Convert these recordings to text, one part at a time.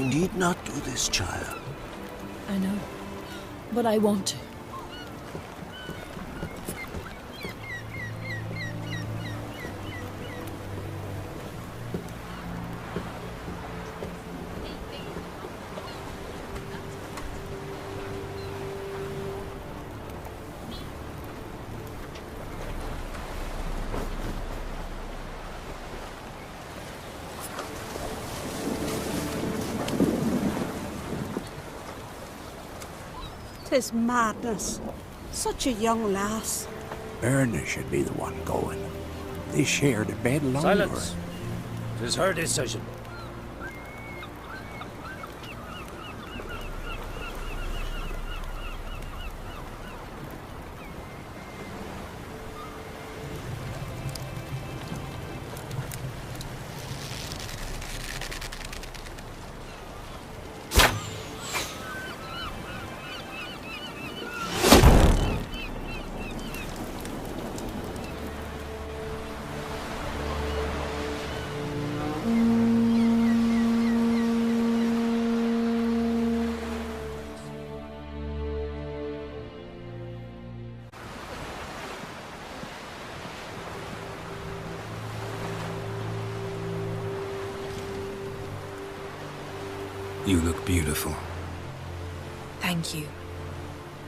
You need not do this, child. I know, but I want to. Tis madness. Such a young lass. Erna should be the one going. They shared a bed longer. Silence. 'Tis her decision. You look beautiful. Thank you.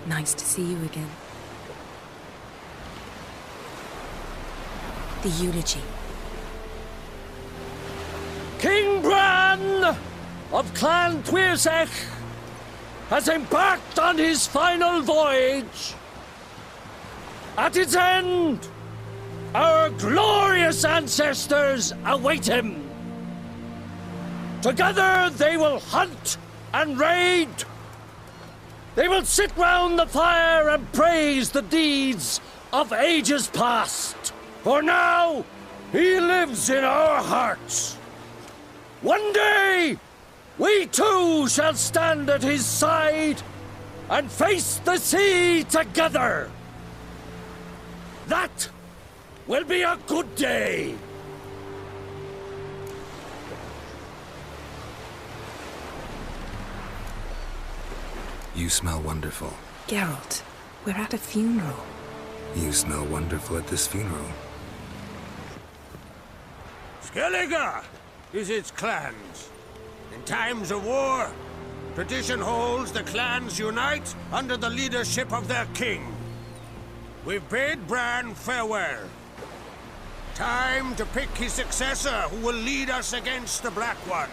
Nice to see you again. The eulogy. King Bran of Clan Tuirseach has embarked on his final voyage. At its end, our glorious ancestors await him. Together they will hunt and raid. They will sit round the fire and praise the deeds of ages past. For now, he lives in our hearts. One day, we too shall stand at his side and face the sea together. That will be a good day. You smell wonderful. Geralt, we're at a funeral. You smell wonderful at this funeral. Skellige is its clans. In times of war, tradition holds the clans unite under the leadership of their king. We've bade Bran farewell. Time to pick his successor who will lead us against the Black Ones.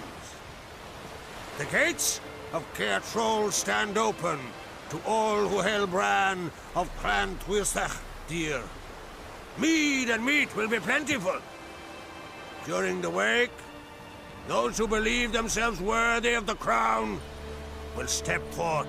The gates of Caer Troll stand open to all who held Bran of Clan Tuirseach dear. Mead and meat will be plentiful. During the wake, those who believe themselves worthy of the crown will step forth.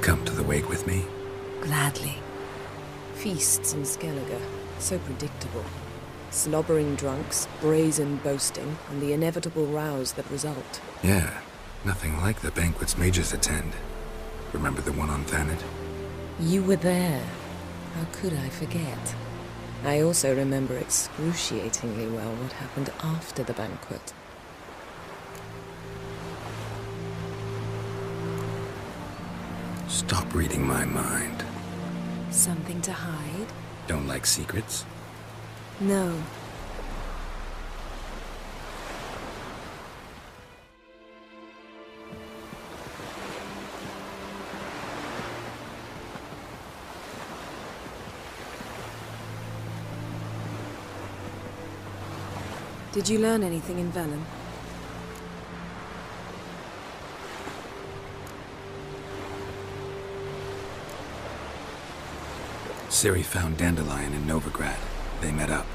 Come to the wake with me? Gladly. Feasts in Skellige, so predictable. Slobbering drunks, brazen boasting, and the inevitable rows that result. Yeah, nothing like the banquets mages attend. Remember the one on Thanet? You were there. How could I forget? I also remember excruciatingly well what happened after the banquet. Stop reading my mind. Something to hide? Don't like secrets? No. Did you learn anything in Velen? Ciri found Dandelion in Novigrad. They met up.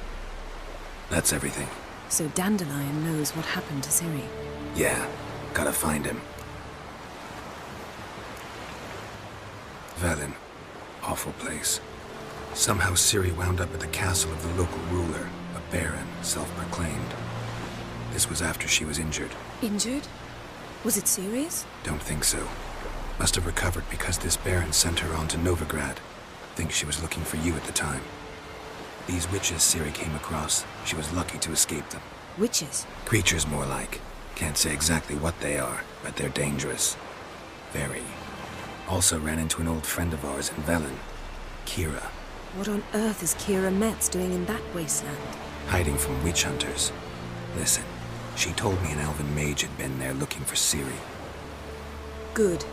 That's everything. So Dandelion knows what happened to Ciri. Yeah, gotta find him. Velen. Awful place. Somehow Ciri wound up at the castle of the local ruler, a baron, self-proclaimed. This was after she was injured. Injured? Was it serious? Don't think so. Must have recovered because this Baron sent her on to Novigrad. Think she was looking for you at the time. These witches Ciri came across, she was lucky to escape them. Witches? Creatures more like. Can't say exactly what they are, but they're dangerous. Very. Also ran into an old friend of ours in Velen, Kira. What on earth is Kira Metz doing in that wasteland? Hiding from witch hunters. Listen, she told me an elven mage had been there looking for Ciri. Good.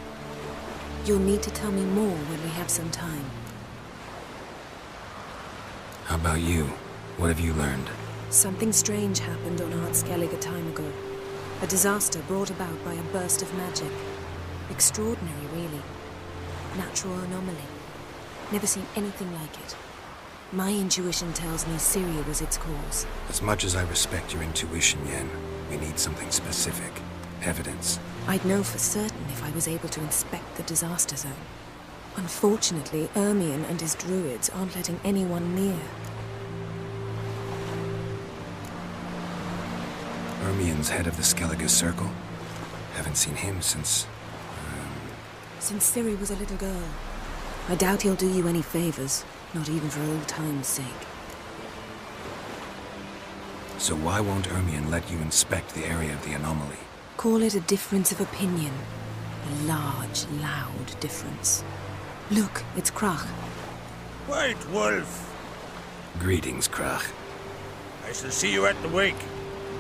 You'll need to tell me more when we have some time. How about you? What have you learned? Something strange happened on Skellige a time ago. A disaster brought about by a burst of magic. Extraordinary, really. Natural anomaly. Never seen anything like it. My intuition tells me Ciri was its cause. As much as I respect your intuition, Yen, we need something specific. Evidence. I'd know for certain if I was able to inspect the disaster zone. Unfortunately, Ermion and his druids aren't letting anyone near. Ermion's head of the Skellige Circle? Haven't seen him since... Since Ciri was a little girl. I doubt he'll do you any favors, not even for old time's sake. So why won't Ermion let you inspect the area of the anomaly? Call it a difference of opinion. A large, loud difference. Look, it's Krach. White Wolf! Greetings, Krach. I shall see you at the wake,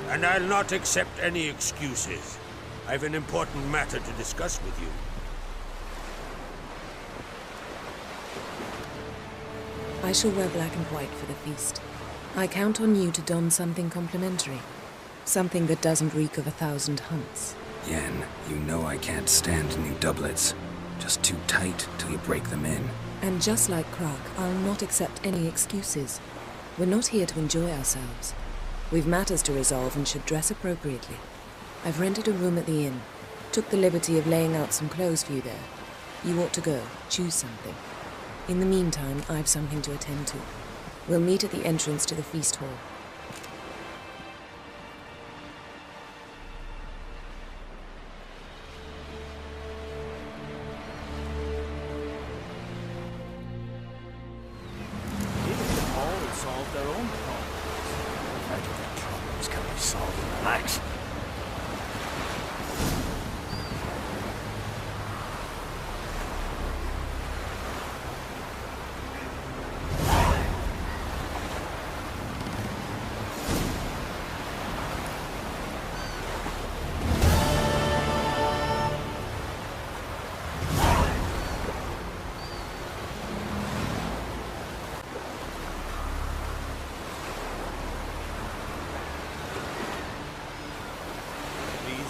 and I'll not accept any excuses. I've an important matter to discuss with you. I shall wear black and white for the feast. I count on you to don something complimentary. Something that doesn't reek of 1,000 hunts. Yen, you know I can't stand new doublets. Just too tight till you break them in. And just like Krach, I'll not accept any excuses. We're not here to enjoy ourselves. We've matters to resolve and should dress appropriately. I've rented a room at the inn. Took the liberty of laying out some clothes for you there. You ought to go. Choose something. In the meantime, I've something to attend to. We'll meet at the entrance to the feast hall. Solve their own problems. How do their problems can be solved in relax?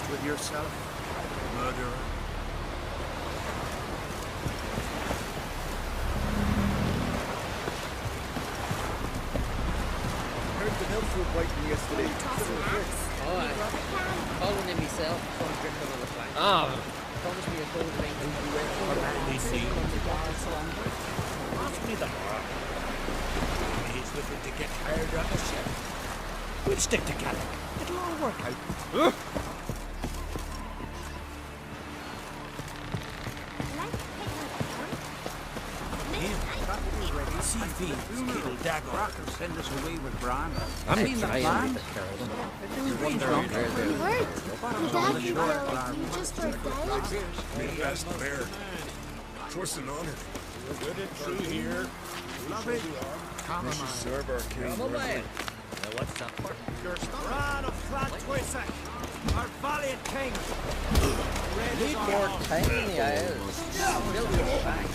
With yourself, murderer. Heard the milk food waiting yesterday. Oh, I following him myself, trying to drink another flank. Promise me a cold drink. Ask me the more. He's looking to get tired on the ship. We'll stick together. It'll all work out. Rocker send us away with Bran. I'm trying with the curls. We heard. Your dad, you just heard that. Best bear. 'Twas an honor. Good and true here. Love it. We should serve our king. Come away. Now what's that for? Bran of Bran Tuirseach, our valiant king. Need more time in the aisles. Still go back.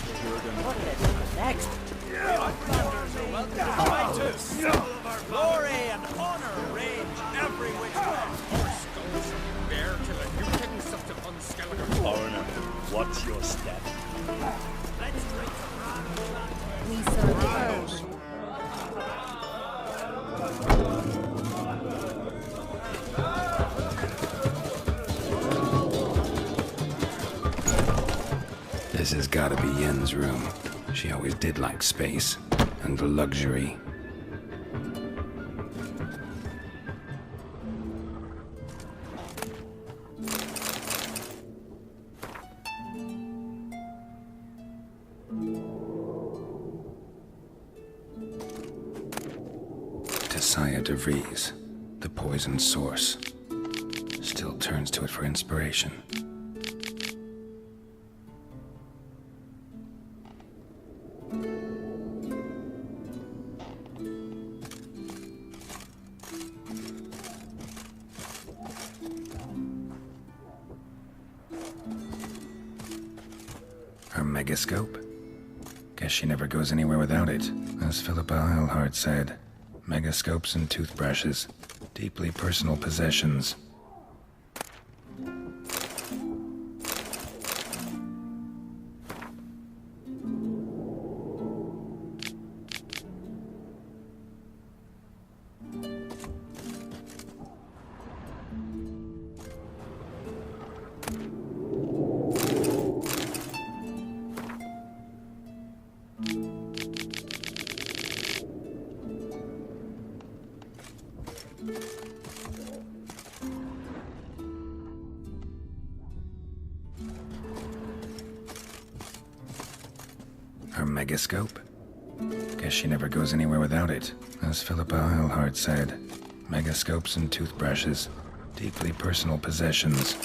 What is next? Glory and honor range every which way. Bear till a new king such a fun skeleton. Foreigner, watch your step. Let's drink to Bran of Bran. We serve the This has gotta be Yen's room. She always did like space and luxury. Messiah de Vries, the poisoned source, still turns to it for inspiration. Her megascope? Guess she never goes anywhere without it. As Philippa Eilhart said, megascopes and toothbrushes, deeply personal possessions. Her megascope? Guess she never goes anywhere without it. As Philippa Eilhart said, megascopes and toothbrushes, deeply personal possessions.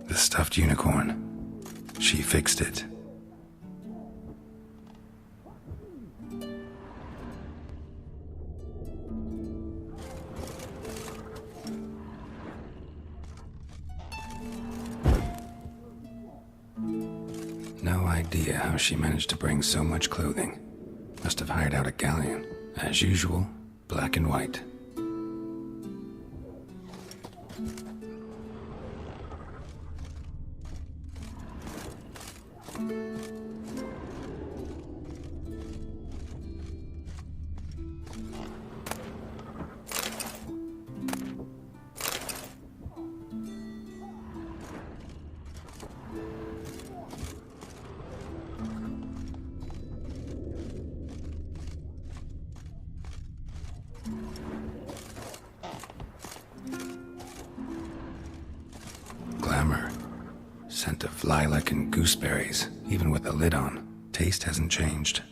The stuffed unicorn. She fixed it. No idea how she managed to bring so much clothing. Must have hired out a galleon. As usual, black and white. Glamour. Scent of lilac and gooseberries, even with the lid on. Taste hasn't changed.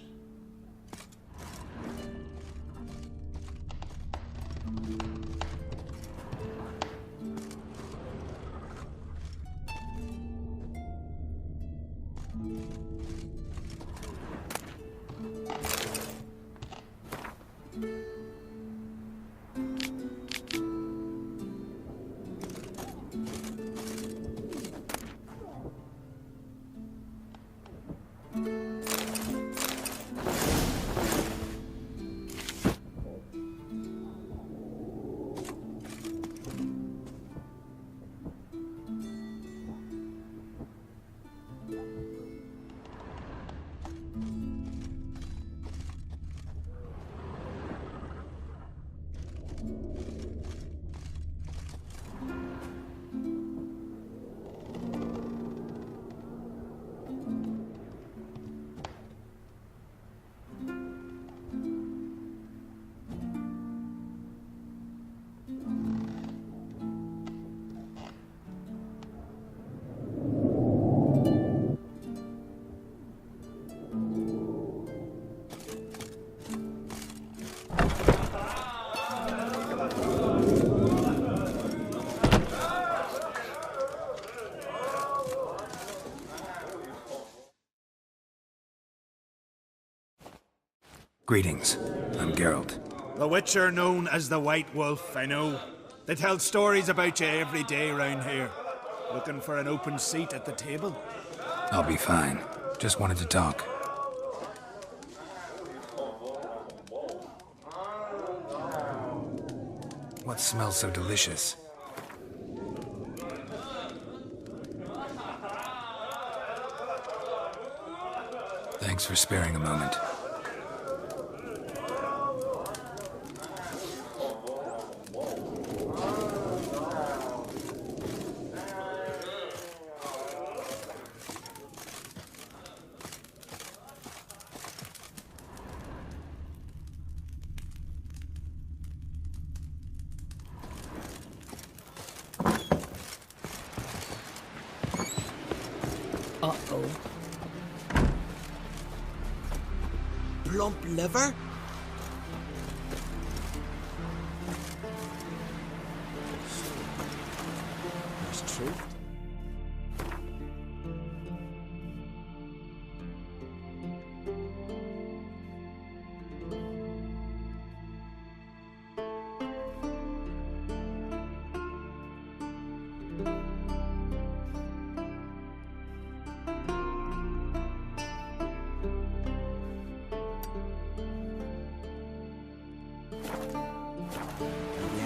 Greetings. I'm Geralt. The Witcher known as the White Wolf, I know. They tell stories about you every day round here. Looking for an open seat at the table? I'll be fine. Just wanted to talk. What smells so delicious? Thanks for sparing a moment. Uh-oh. Plump liver? That's true.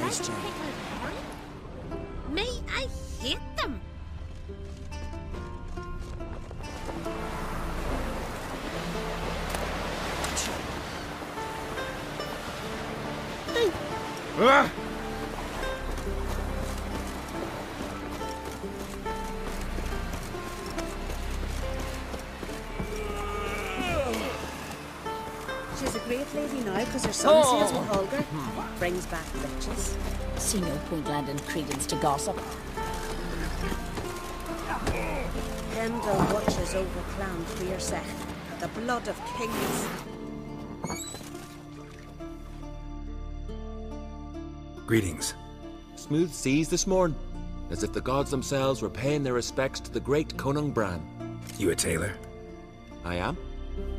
Nice job. Me, I hate them. She's a great lady now because her son sails with Holger. Brings back riches. See no point lending credence to gossip. Pendle watches over Bran Tuirseach, the blood of kings. Greetings. Smooth seas this morn, as if the gods themselves were paying their respects to the great Conung Bran. You a tailor? I am.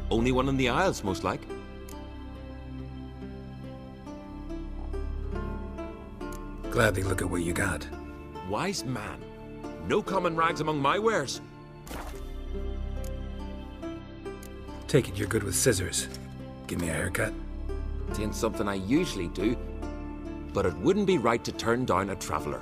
Only one in the Isles, most like. Gladly look at what you got. Wise man. No common rags among my wares. Take it you're good with scissors. Give me a haircut. It ain't something I usually do, but it wouldn't be right to turn down a traveller.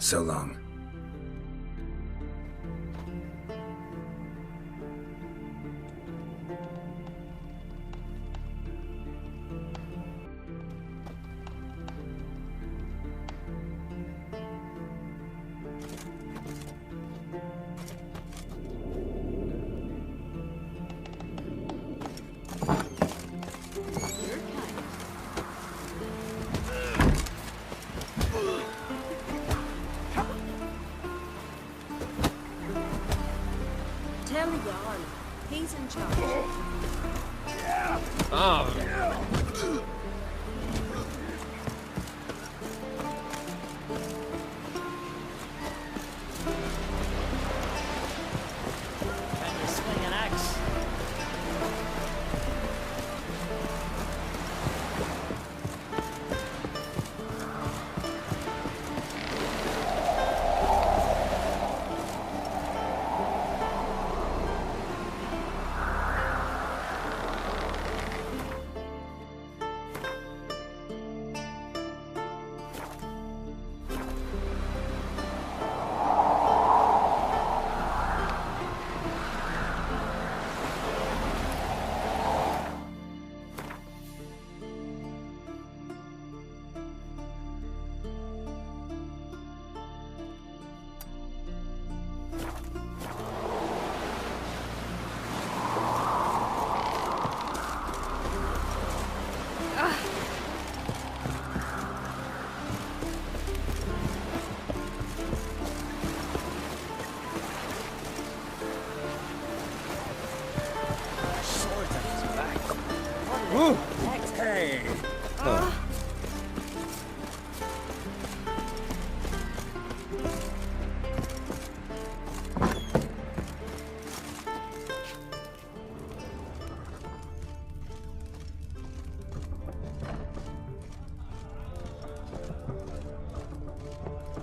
So long. Tell the Jarl. He's in charge. Can you swing an axe?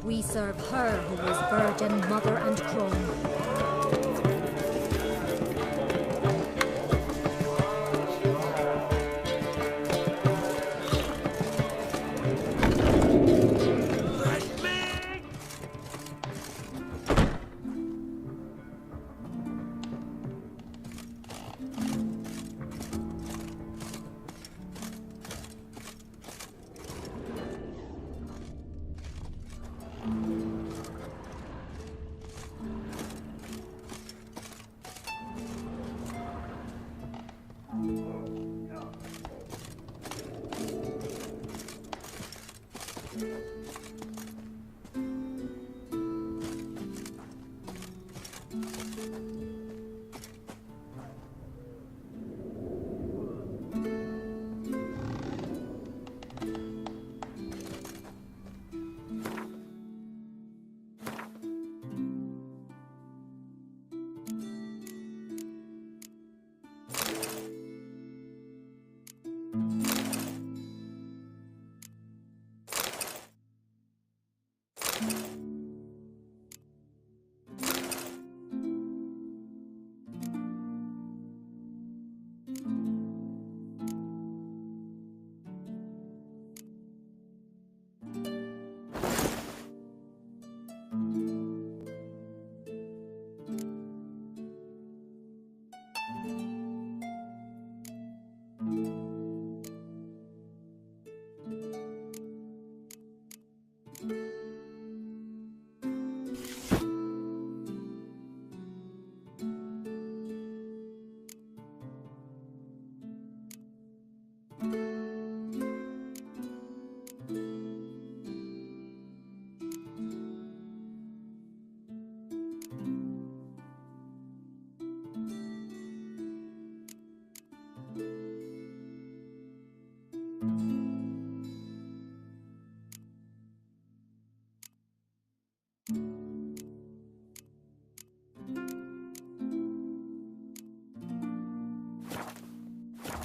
We serve her who is virgin, mother, and crone.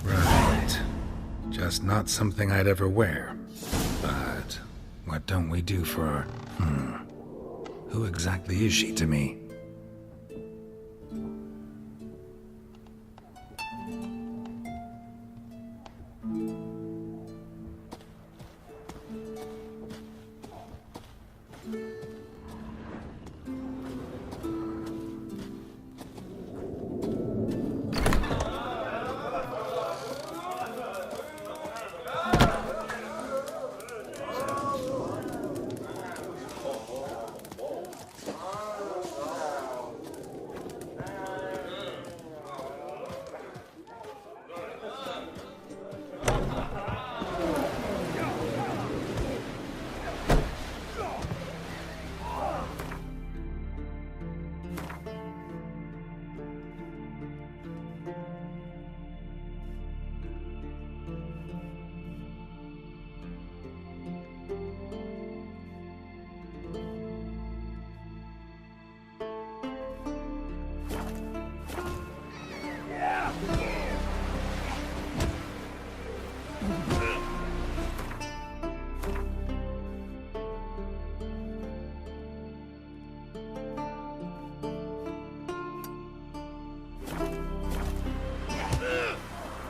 Right. Just not something I'd ever wear. But what don't we do for... Who exactly is she to me?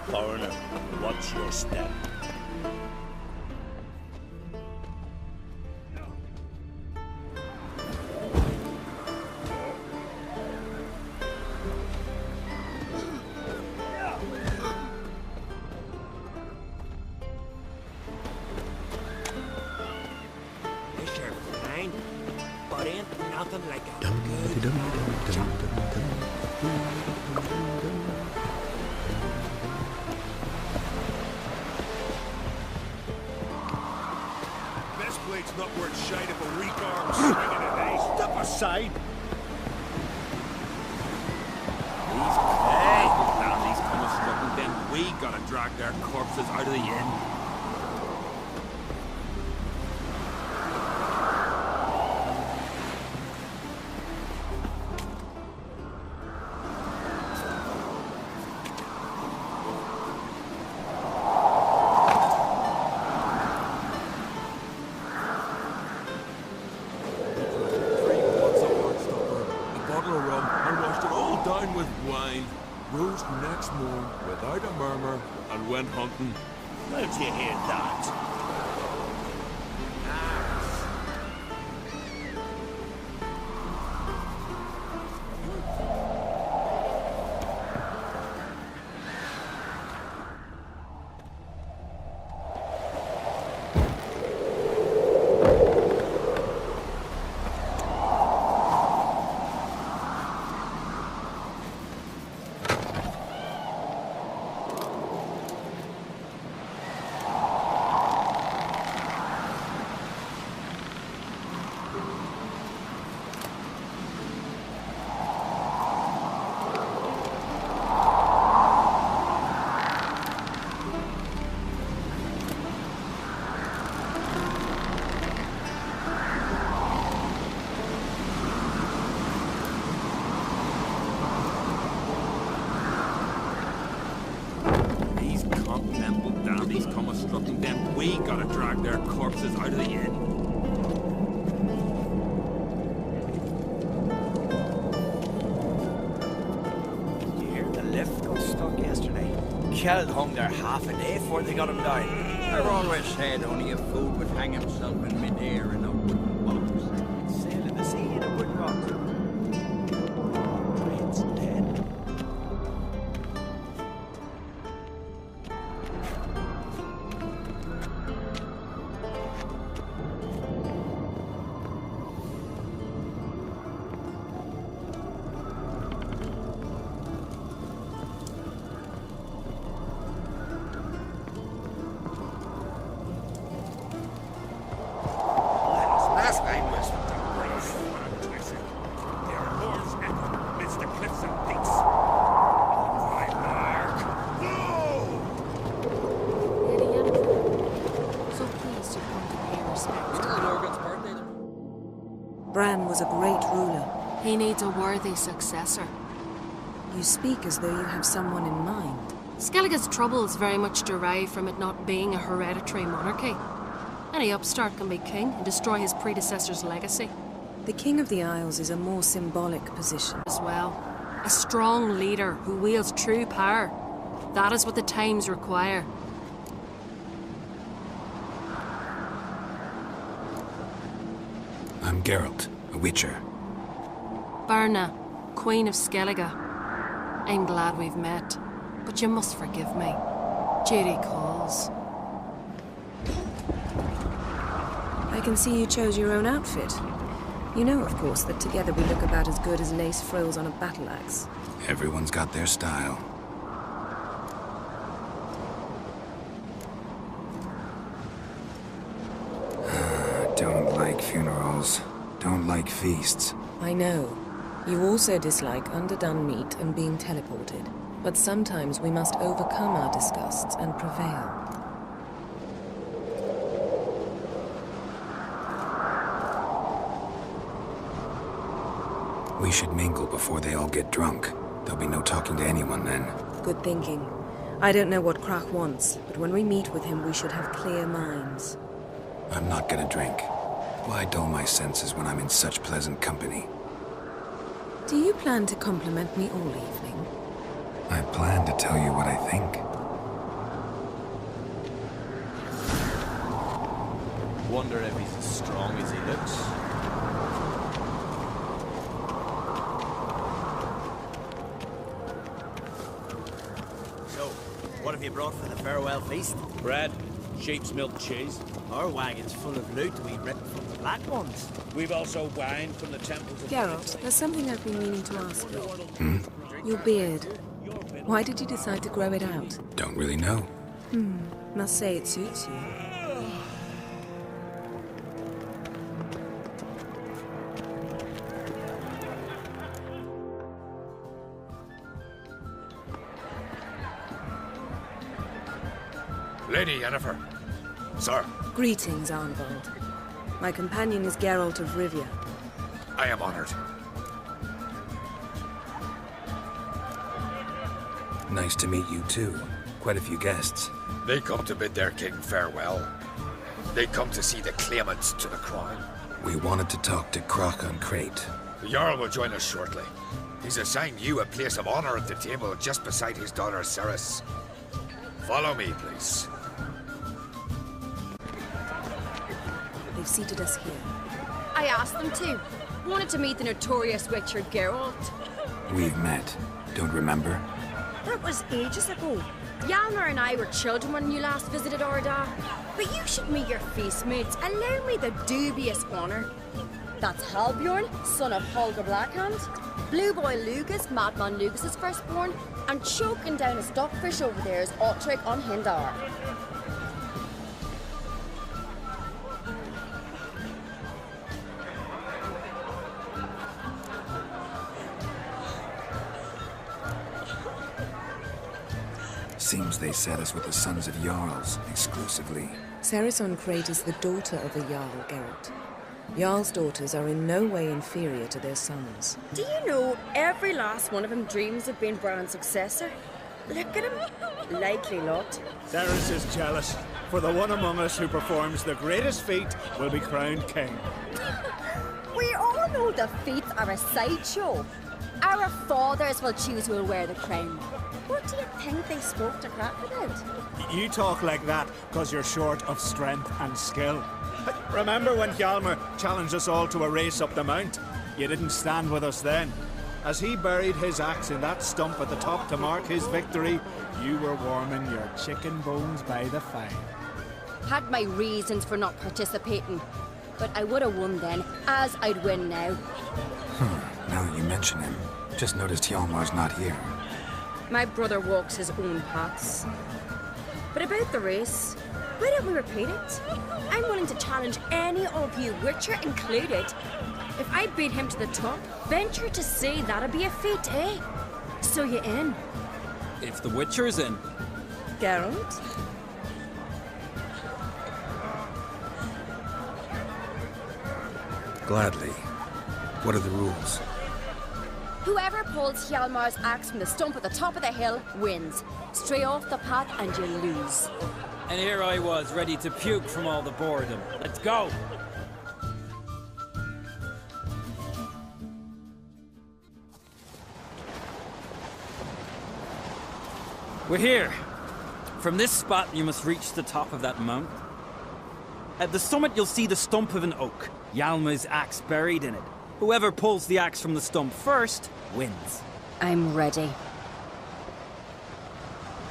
Foreigner, what's your step? Fisher fine, but ain't nothing like a good This blade's not worth shite if a weak arm swinging it, eh? Step aside! Hey, damn these coming struggling, then we gotta drag their corpses out of the inn. Rose next morn without a murmur and went hunting. How'd you hear that? Then we gotta drag their corpses out of the inn. Did you hear the lift got stuck yesterday? Kjeld hung there half a day before they got him down. I've always said only a fool would hang himself in midair in a wooden box. Sail in the sea in a wooden box. It's dead. Last name was Bran Tuirseach. Their roars echo amidst the cliffs and peaks. Oh, my mark! No! So pleased you've come to pay respect. Bran was a great ruler. He needs a worthy successor. You speak as though you have someone in mind. Skellige's troubles very much derive from it not being a hereditary monarchy. Any upstart can be king and destroy his predecessor's legacy. The King of the Isles is a more symbolic position. As well, a strong leader who wields true power. That is what the times require. I'm Geralt, a witcher. Berna, Queen of Skellige. I'm glad we've met, but you must forgive me. Duty calls. I can see you chose your own outfit. You know, of course, that together we look about as good as lace frills on a battle axe. Everyone's got their style. Don't like funerals. Don't like feasts. I know. You also dislike underdone meat and being teleported. But sometimes we must overcome our disgusts and prevail. We should mingle before they all get drunk. There'll be no talking to anyone then. Good thinking. I don't know what Krach wants, but when we meet with him, we should have clear minds. I'm not gonna drink. Why dull my senses when I'm in such pleasant company? Do you plan to compliment me all evening? I plan to tell you what I think. Wonder if he's as strong as he looks. So, what have you brought for the farewell feast? Bread, sheep's milk cheese. Our wagon's full of loot we ripped from the Black Ones. We've also wine from the temples of... Geralt, there's something I've been meaning to ask you. Your beard. Why did you decide to grow it out? Don't really know. Must say it suits you. Lady Yennefer. Sir. Greetings, Arnvald. My companion is Geralt of Rivia. I am honored. Nice to meet you too. Quite a few guests. They come to bid their king farewell. They come to see the claimants to the crown. We wanted to talk to Croc on Crate. The Jarl will join us shortly. He's assigned you a place of honor at the table just beside his daughter Ceres. Follow me, please. They've seated us here. I asked them to. Wanted to meet the notorious Witcher Geralt. We've met. Don't remember? That was ages ago. Hjalmar and I were children when you last visited Orda. But you should meet your feast mates. Allow me the dubious honor. That's Halbjorn, son of Holger Blackhand. Blue Boy Lugas, Madman Lugas' firstborn. And choking down a stockfish over there is Otric on Hindar. Seems they set us with the sons of Jarls, exclusively. Ceres on Crate is the daughter of a Jarl, Geralt. Jarl's daughters are in no way inferior to their sons. Do you know every last one of them dreams of being Bran's successor? Look at him. Likely lot. Ceres is jealous, for the one among us who performs the greatest feat will be crowned king. We all know the feats are a sideshow. Our fathers will choose who will wear the crown. What do you think they spoke to Crap about? You talk like that because you're short of strength and skill. Remember when Hjalmar challenged us all to a race up the mount? You didn't stand with us then. As he buried his axe in that stump at the top to mark his victory, you were warming your chicken bones by the fire. Had my reasons for not participating, but I would have won then, as I'd win now. Now that you mention him, just noticed Hjalmar's not here. My brother walks his own paths. But about the race, why don't we repeat it? I'm willing to challenge any of you, Witcher included. If I beat him to the top, venture to say that'd be a feat, eh? So you in? If the Witcher's in. Geralt? Gladly. What are the rules? Whoever pulls Hjalmar's axe from the stump at the top of the hill wins. Stray off the path and you lose. And here I was, ready to puke from all the boredom. Let's go! We're here. From this spot, you must reach the top of that mountain. At the summit, you'll see the stump of an oak. Hjalmar's axe buried in it. Whoever pulls the axe from the stump first wins. I'm ready.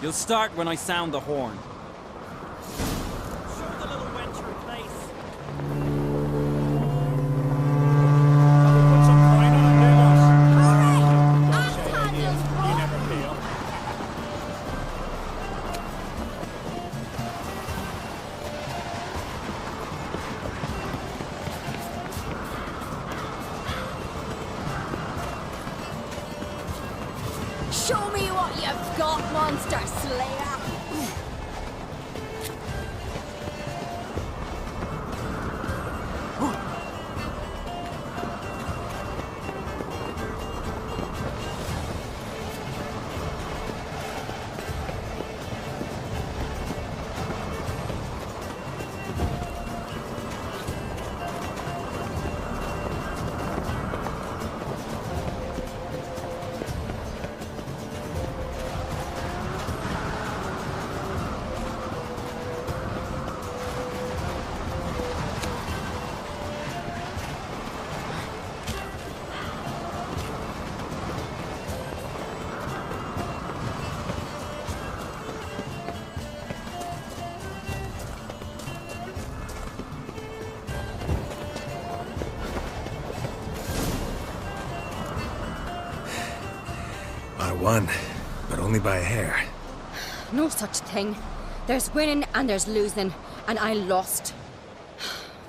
You'll start when I sound the horn. Show me what you've got, monster slayer! won, but only by a hair. No such thing. There's winning and there's losing, and I lost.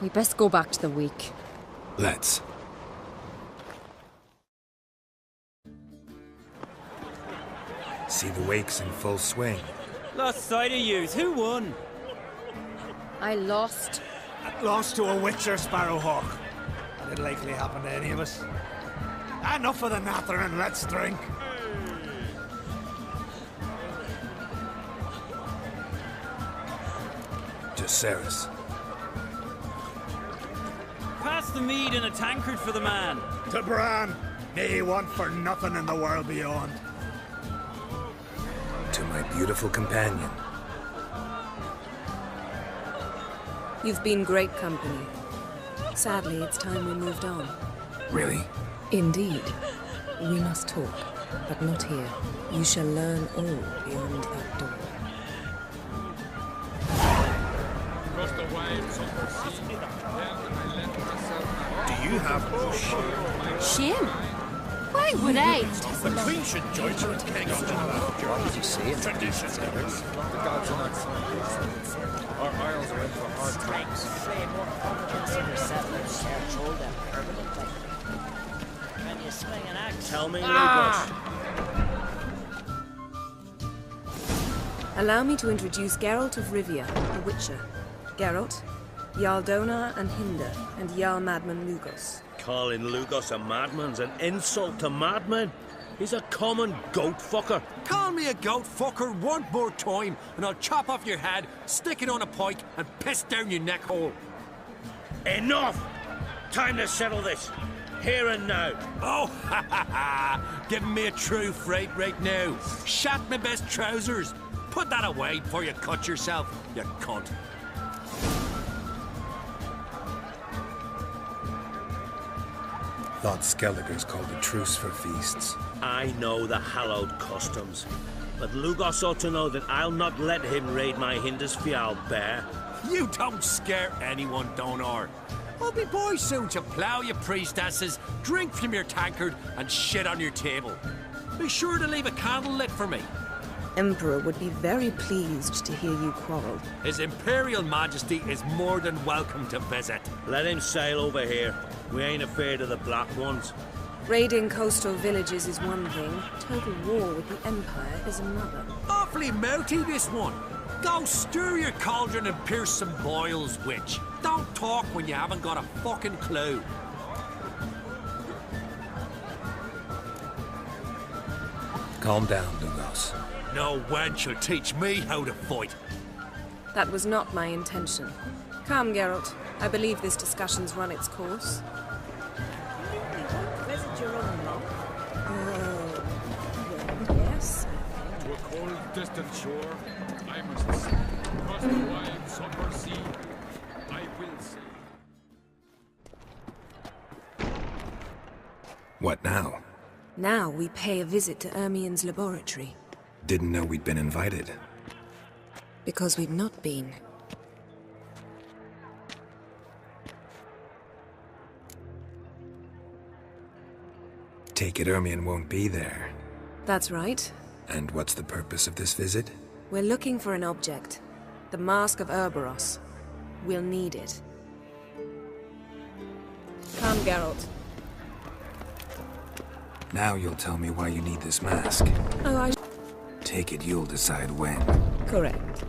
We best go back to the week. Let's. See the wakes in full swing. Lost sight of yous. Who won? I lost. Lost to a witcher, Sparrowhawk. Didn't likely happen to any of us. Enough of the natter and let's drink. To Ceres. Pass the mead in a tankard for the man. To Bran. May he want for nothing in the world beyond. To my beautiful companion. You've been great company. Sadly, it's time we moved on. Really? Indeed. We must talk, but not here. You shall learn all beyond that door. Do you have no shame? Shame? Why would I? The Queen should join you in king on what did you say? Tradition. The gods are not some. Our isles are in for hard times. More confidence in yourself and search hold them permanently. Can you swing an axe? Tell me, Lugos. Allow me to introduce Geralt of Rivia, the Witcher. Geralt, Jarl Dona and Hinder, and Jarl Madman Lugos. Calling Lugos a madman's an insult to madmen. He's a common goat fucker. Call me a goat fucker one more time, and I'll chop off your head, stick it on a pike, and piss down your neck hole. Enough! Time to settle this. Here and now. Oh, ha ha ha! Giving me a true fright right now. Shat my best trousers. Put that away before you cut yourself, you cunt. Thought Skellige's called a truce for feasts. I know the hallowed customs, but Lugos ought to know that I'll not let him raid my Hindisfial bear. You don't scare anyone, Donar. I'll be boys soon to plough your priestesses, drink from your tankard, and shit on your table. Be sure to leave a candle lit for me. Emperor would be very pleased to hear you quarrel. His Imperial Majesty is more than welcome to visit. Let him sail over here. We ain't afraid of the Black Ones. Raiding coastal villages is one thing. Total war with the Empire is another. Awfully mouty, this one. Go stir your cauldron and pierce some boils, witch. Don't talk when you haven't got a fucking clue. Calm down, Lugos. No wench will teach me how to fight. That was not my intention. Come, Geralt. I believe this discussion's run its course. Visit your own monk. Well, yes. To a cold, distant shore, I must sail. Across the wide, somber sea, I will sail. What now? Now we pay a visit to Ermien's laboratory. Didn't know we'd been invited. Because we've not been. Take it Ermien won't be there. That's right. And what's the purpose of this visit? We're looking for an object. The Mask of Ouroboros. We'll need it. Come, Geralt. Now you'll tell me why you need this mask. Oh, Take it you'll decide when. Correct.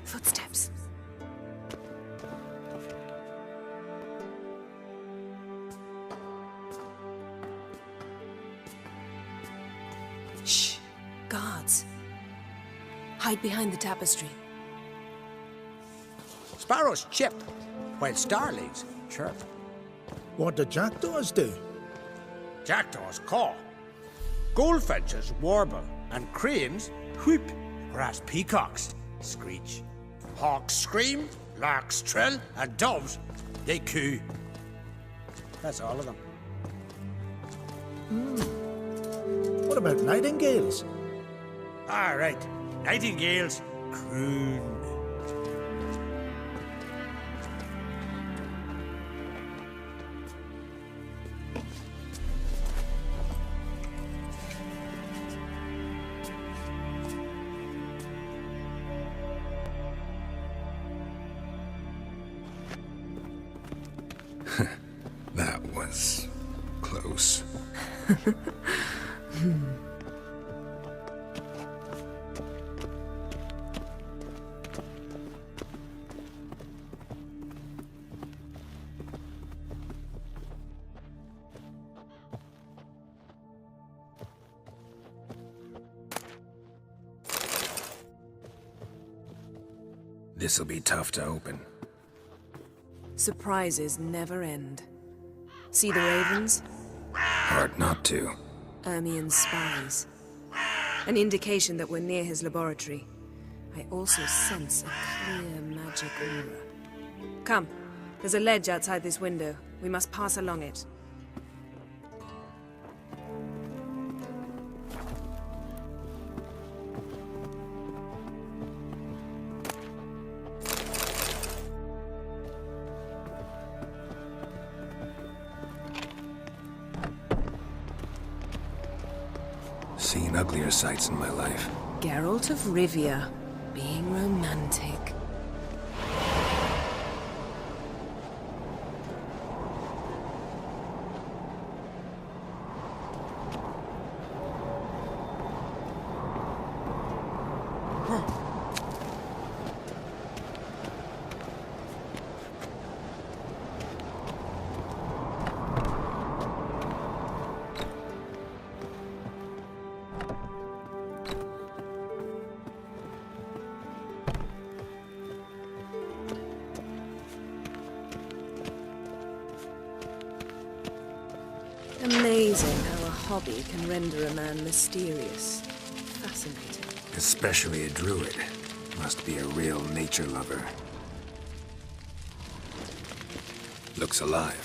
Footsteps. Shh. Guards. Hide behind the tapestry. Sparrows chip, while starlings chirp. What do jackdaws do? Jackdaws caw. Goldfinches warble, and cranes whoop, whereas peacocks screech. Hawks scream, larks trill, and doves, they coo. That's all of them. What about nightingales? All right, nightingales croon. That was close. This'll be tough to open. Surprises never end. See the ravens? Hard not to. Ermien's spies. An indication that we're near his laboratory. I also sense a clear magic aura. Come, there's a ledge outside this window. We must pass along it. Seen uglier sights in my life. Geralt of Rivia, being romantic. Amazing how a hobby can render a man mysterious. Fascinating. Especially a druid. Must be a real nature lover. Looks alive.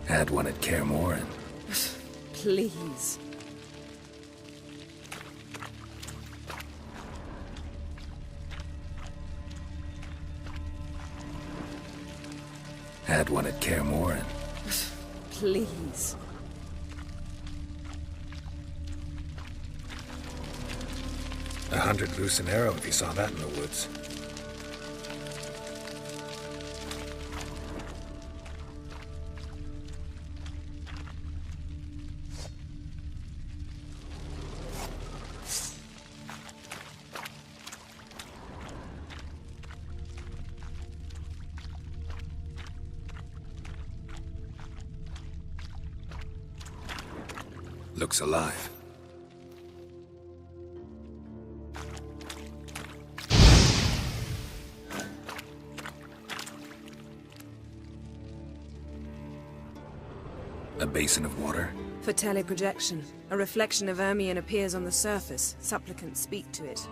Had one at Kaer Morhen. Please. Had one at Kaer Morhen. Please. $100 loose an arrow if you saw that in the woods. Looks alive. A basin of water? For teleprojection. A reflection of Ermien appears on the surface. Supplicants speak to it.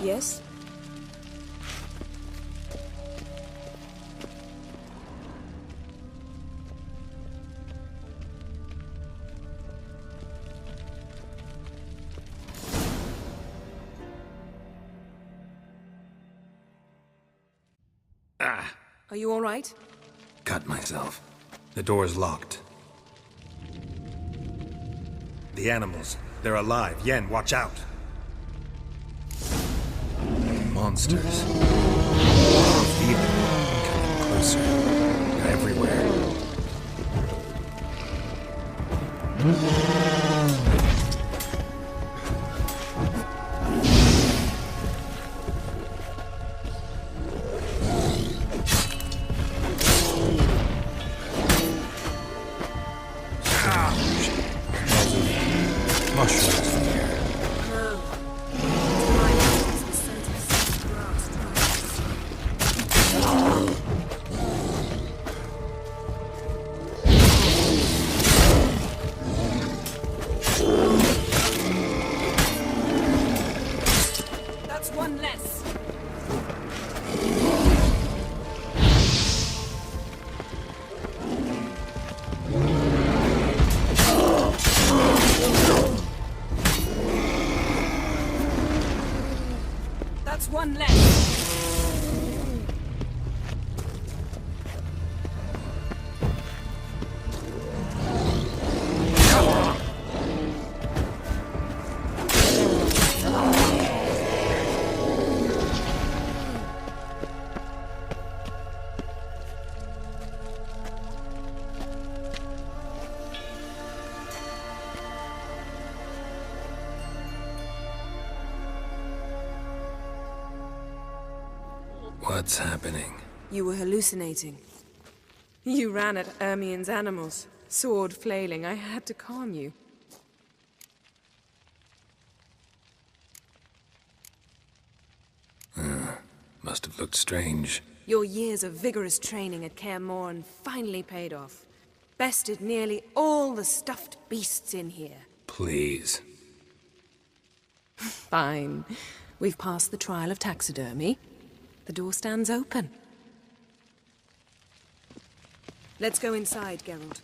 Yes? Ah! Are you all right? Cut myself. The door's locked. The animals. They're alive. Yen, watch out! Monsters. feel it coming closer. They're everywhere. Mushrooms in here. That's one less. That's one less. What's happening? You were hallucinating. You ran at Ermien's animals, sword flailing. I had to calm you. Must have looked strange. Your years of vigorous training at Kaer Morhen finally paid off. Bested nearly all the stuffed beasts in here. Please. Fine. We've passed the trial of taxidermy. The door stands open. Let's go inside, Geralt.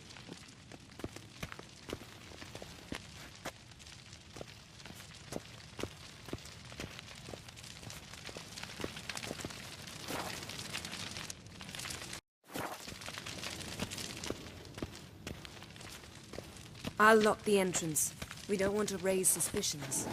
I'll lock the entrance. We don't want to raise suspicions.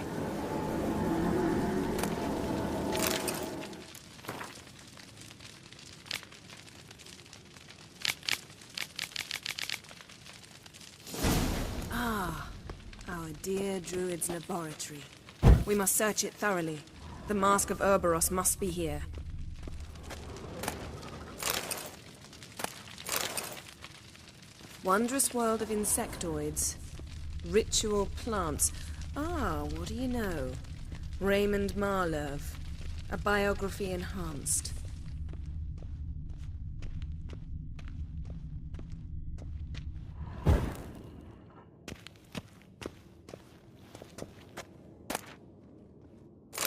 Our dear Druid's laboratory. We must search it thoroughly. The Mask of Ouroboros must be here. Wondrous world of insectoids. Ritual plants. What do you know? Raymond Marlev. A biography enhanced.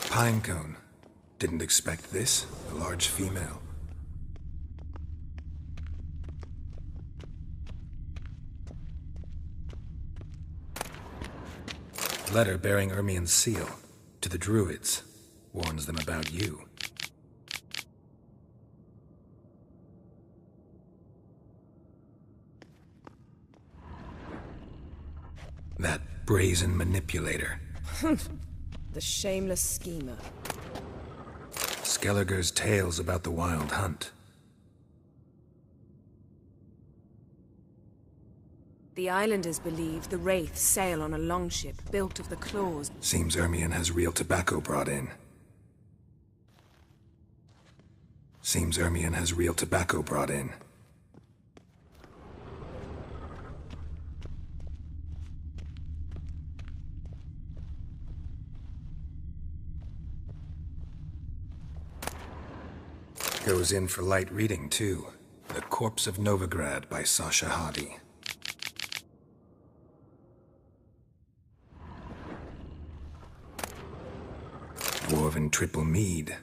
Pinecone. Didn't expect this. A large female. Letter bearing Ermien's seal. To the Druids. Warns them about you. That brazen manipulator. The shameless schemer. Skellige's tales about the Wild Hunt. The islanders believe the Wraiths sail on a longship built of the claws. Seems Ermien has real tobacco brought in. Seems Ermien has real tobacco brought in. Goes in for light reading, too. The Corpse of Novigrad by Sasha Hadi. Dwarven Triple Mead.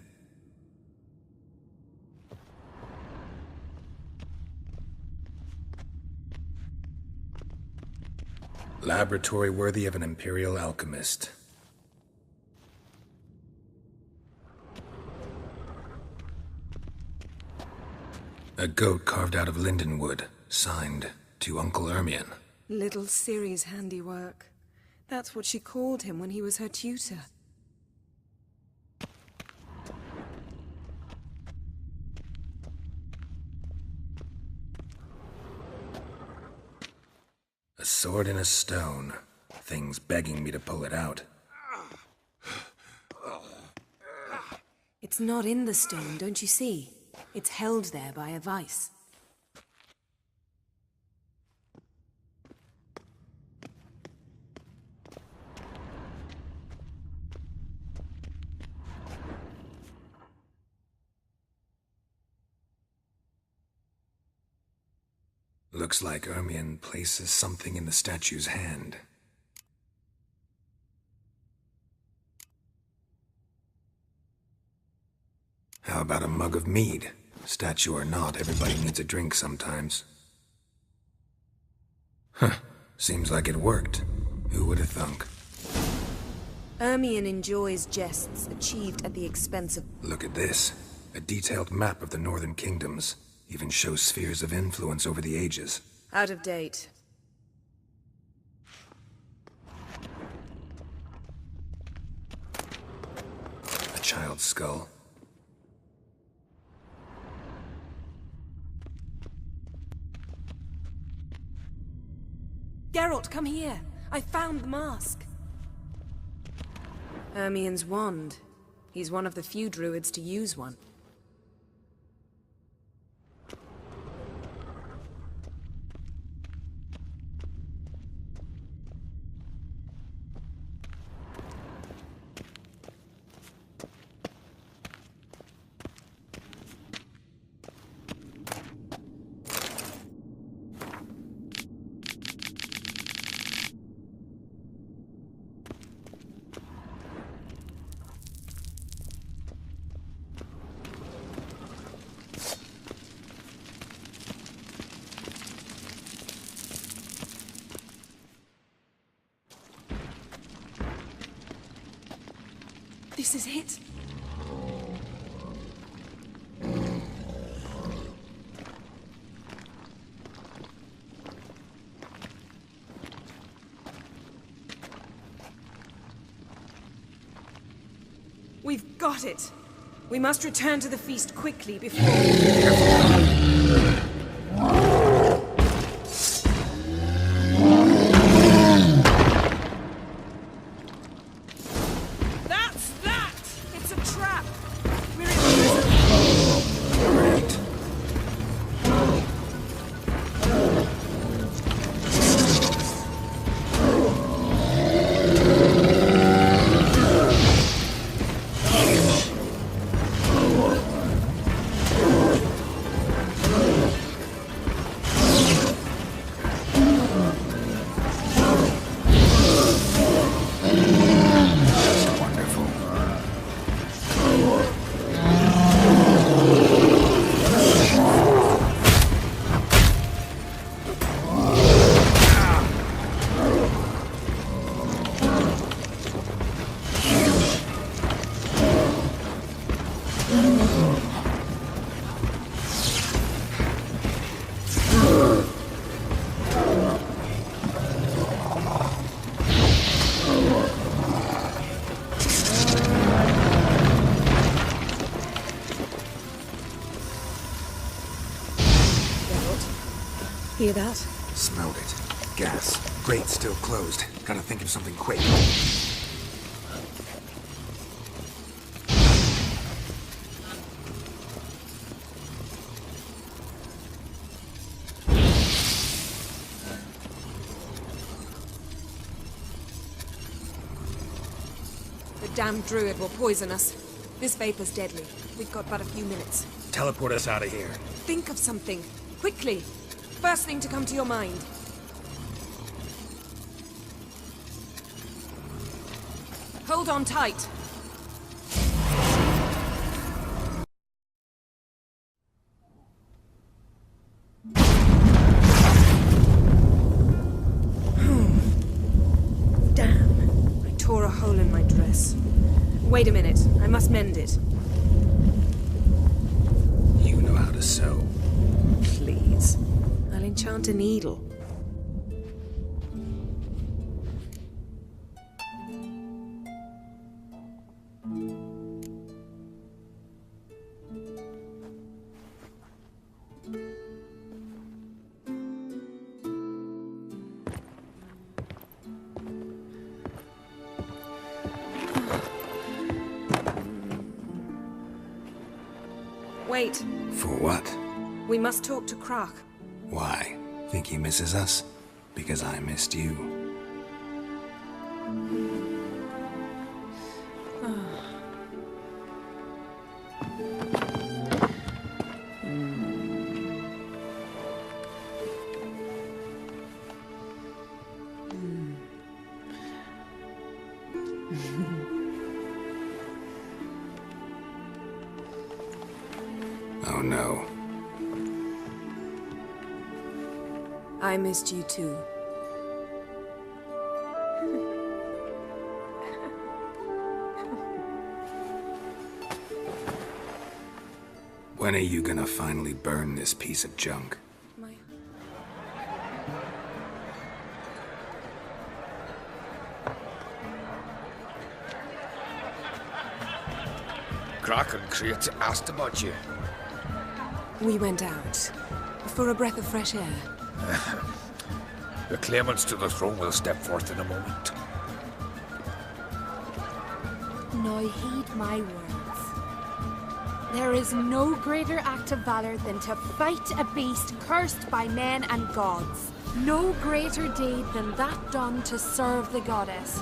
Laboratory worthy of an Imperial alchemist. A goat carved out of lindenwood, signed to Uncle Ermien. Little Ciri's handiwork. That's what she called him when he was her tutor. sword in a stone. Thing's begging me to pull it out. It's not in the stone, don't you see? It's held there by a vice. Looks like Ermion places something in the statue's hand. How about a mug of mead? Statue or not, everybody needs a drink sometimes. Huh. Seems like it worked. Who would have thunk? Ermion enjoys jests achieved at the expense of... Look at this. A detailed map of the Northern Kingdoms. Even shows spheres of influence over the ages. Out of date. A child's skull. Geralt, come here. I found the mask. Ermion's wand. He's one of the few druids to use one. This is it. We've got it. We must return to the feast quickly before... Hear that? Smelled it. Gas. Grate still closed. Gotta think of something quick. The damned druid will poison us. This vapor's deadly. We've got but a few minutes. Teleport us out of here. Think of something. Quickly. First thing to come to your mind. Hold on tight. Damn. I tore a hole in my dress. Wait a minute. I must mend it. You know how to sew. Please. I'll enchant a needle. Wait. For what? We must talk to Croc. Why? Think he misses us? Because I missed you. Oh no. I missed you too. When are you gonna finally burn this piece of junk? Croc and Crate asked about you. We went out for a breath of fresh air. The claimants to the throne will step forth in a moment. Now heed my words. There is no greater act of valor than to fight a beast cursed by men and gods. No greater deed than that done to serve the goddess.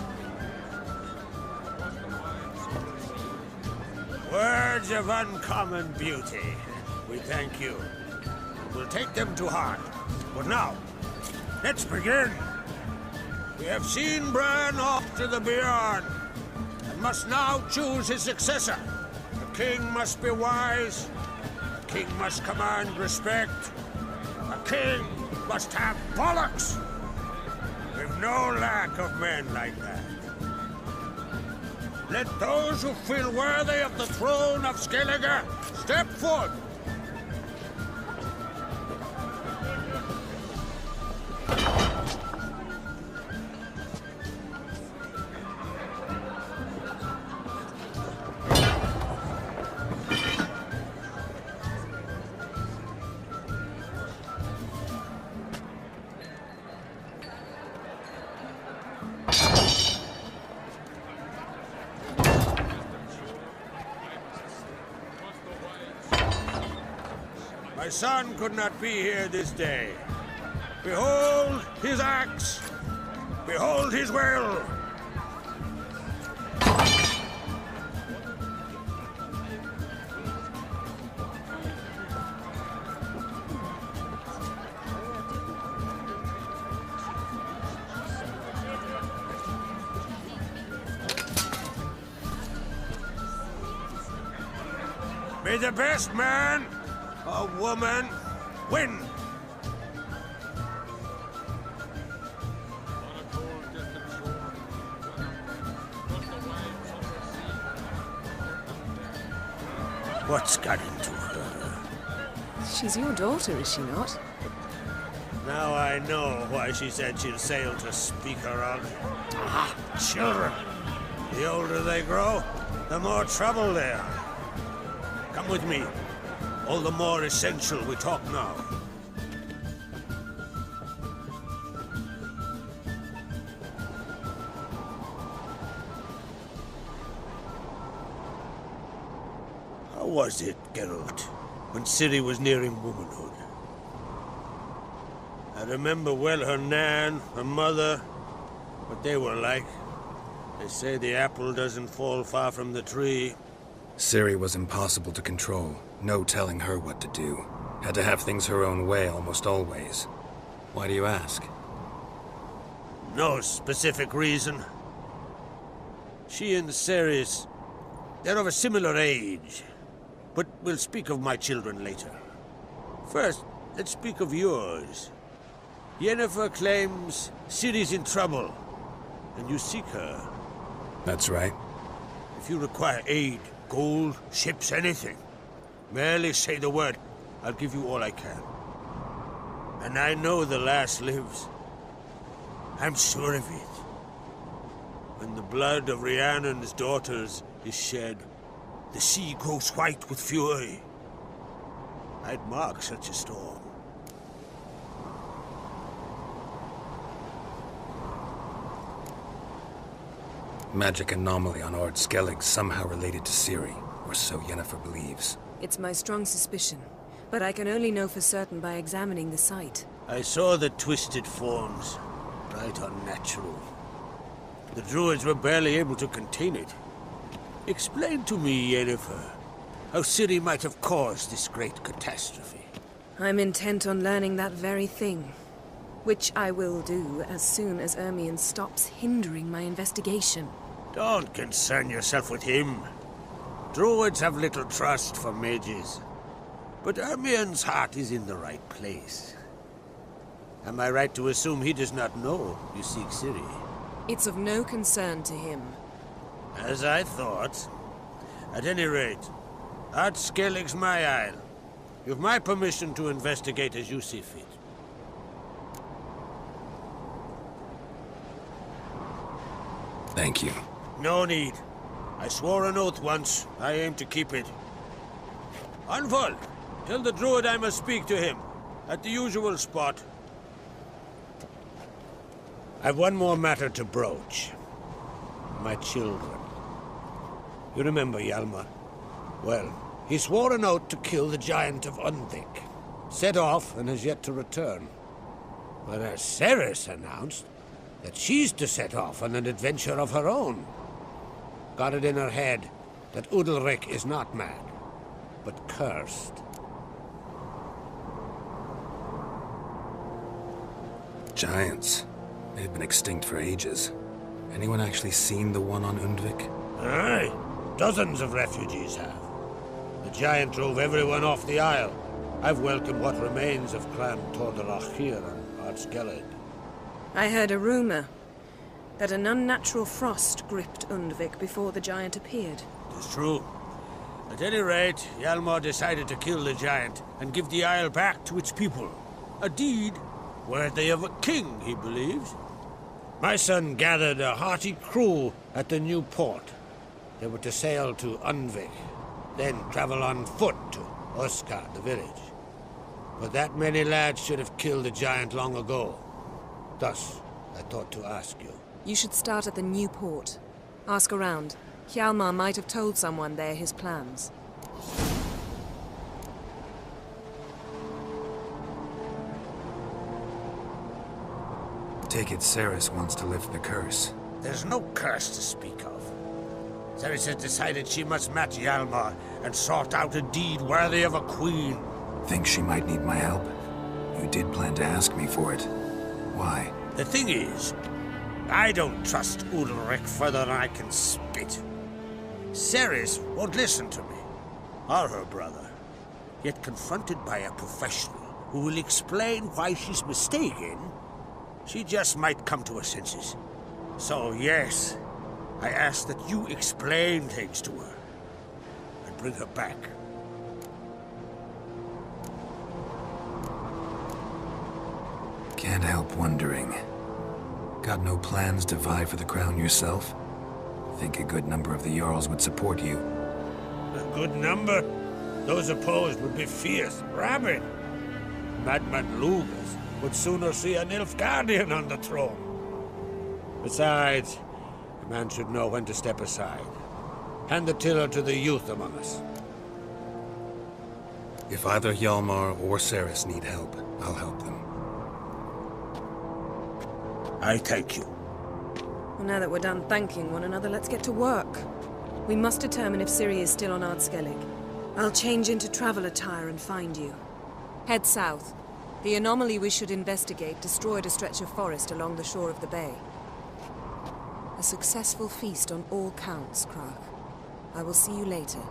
Words of uncommon beauty. We thank you. We'll take them to heart. But now, let's begin. We have seen Bran off to the beyond, and must now choose his successor. The king must be wise. The king must command respect. A king must have bollocks. We've no lack of men like that. Let those who feel worthy of the throne of Skellige step forth. My son could not be here this day. Behold his axe. Behold his will. May the best man or woman win. What's got into her? She's your daughter, is she not? Now I know why she said she'll sail to speak her on. Ah, children. The older they grow, the more trouble they are. Come with me. All the more essential we talk now. How was it, Geralt, when Ciri was nearing womanhood? I remember well her nan, her mother, what they were like. They say the apple doesn't fall far from the tree. Ciri was impossible to control. No telling her what to do. Had to have things her own way almost always. Why do you ask? No specific reason. She and Ceres, they're of a similar age. But we'll speak of my children later. First, let's speak of yours. Yennefer claims Ciri's in trouble, and you seek her. That's right. If you require aid, gold, ships, anything, merely say the word. I'll give you all I can. And I know the lass lives. I'm sure of it. When the blood of Rhiannon's daughters is shed, the sea grows white with fury. I'd mark such a storm. Magic anomaly on Ord Skellig somehow related to Ciri, or so Yennefer believes. It's my strong suspicion, but I can only know for certain by examining the site. I saw the twisted forms. Right unnatural. The druids were barely able to contain it. Explain to me, Yennefer, how Ciri might have caused this great catastrophe. I'm intent on learning that very thing, which I will do as soon as Ermion stops hindering my investigation. Don't concern yourself with him. Druids have little trust for mages. But Ermion's heart is in the right place. Am I right to assume he does not know you seek Ciri? It's of no concern to him. As I thought. At any rate, Art Skellige's my isle. You've my permission to investigate as you see fit. Thank you. No need. I swore an oath once. I aim to keep it. Anvol, tell the druid I must speak to him. At the usual spot. I've one more matter to broach. My children. You remember Hjalmar? Well, he swore an oath to kill the giant of Undvik. Set off and has yet to return. But as Ceres announced that she's to set off on an adventure of her own. Got it in her head that Udalric is not mad, but cursed. Giants. They've been extinct for ages. Anyone actually seen the one on Undvik? Aye. Dozens of refugees have. The giant drove everyone off the isle. I've welcomed what remains of Clan Tordarach here on Ard Skellig. I heard a rumor that an unnatural frost gripped Undvik before the giant appeared. It's true. At any rate, Hjalmar decided to kill the giant and give the isle back to its people. A deed worthy of a king, he believes. My son gathered a hearty crew at the new port. They were to sail to Undvik, then travel on foot to Oskar, the village. But that many lads should have killed the giant long ago. Thus, I thought to ask you. You should start at the new port. Ask around. Hjalmar might have told someone there his plans. Take it Ceres wants to lift the curse. There's no curse to speak of. Ceres has decided she must match Hjalmar and sort out a deed worthy of a queen. Think she might need my help? You did plan to ask me for it. Why? The thing is, I don't trust Udalric further than I can spit. Ceres won't listen to me, or her brother. Yet confronted by a professional who will explain why she's mistaken, she just might come to her senses. So yes, I ask that you explain things to her and bring her back. Can't help wondering. Got no plans to vie for the crown yourself? Think a good number of the Jarls would support you. A good number? Those opposed would be fierce, rabid. Madman Lugas would sooner see a Nilfgaardian on the throne. Besides, a man should know when to step aside. Hand the tiller to the youth among us. If either Hjalmar or Ceres need help, I'll help them. I thank you. Well, now that we're done thanking one another, let's get to work. We must determine if Ciri is still on Ard Skellig. I'll change into travel attire and find you. Head south. The anomaly we should investigate destroyed a stretch of forest along the shore of the bay. A successful feast on all counts, Krach. I will see you later.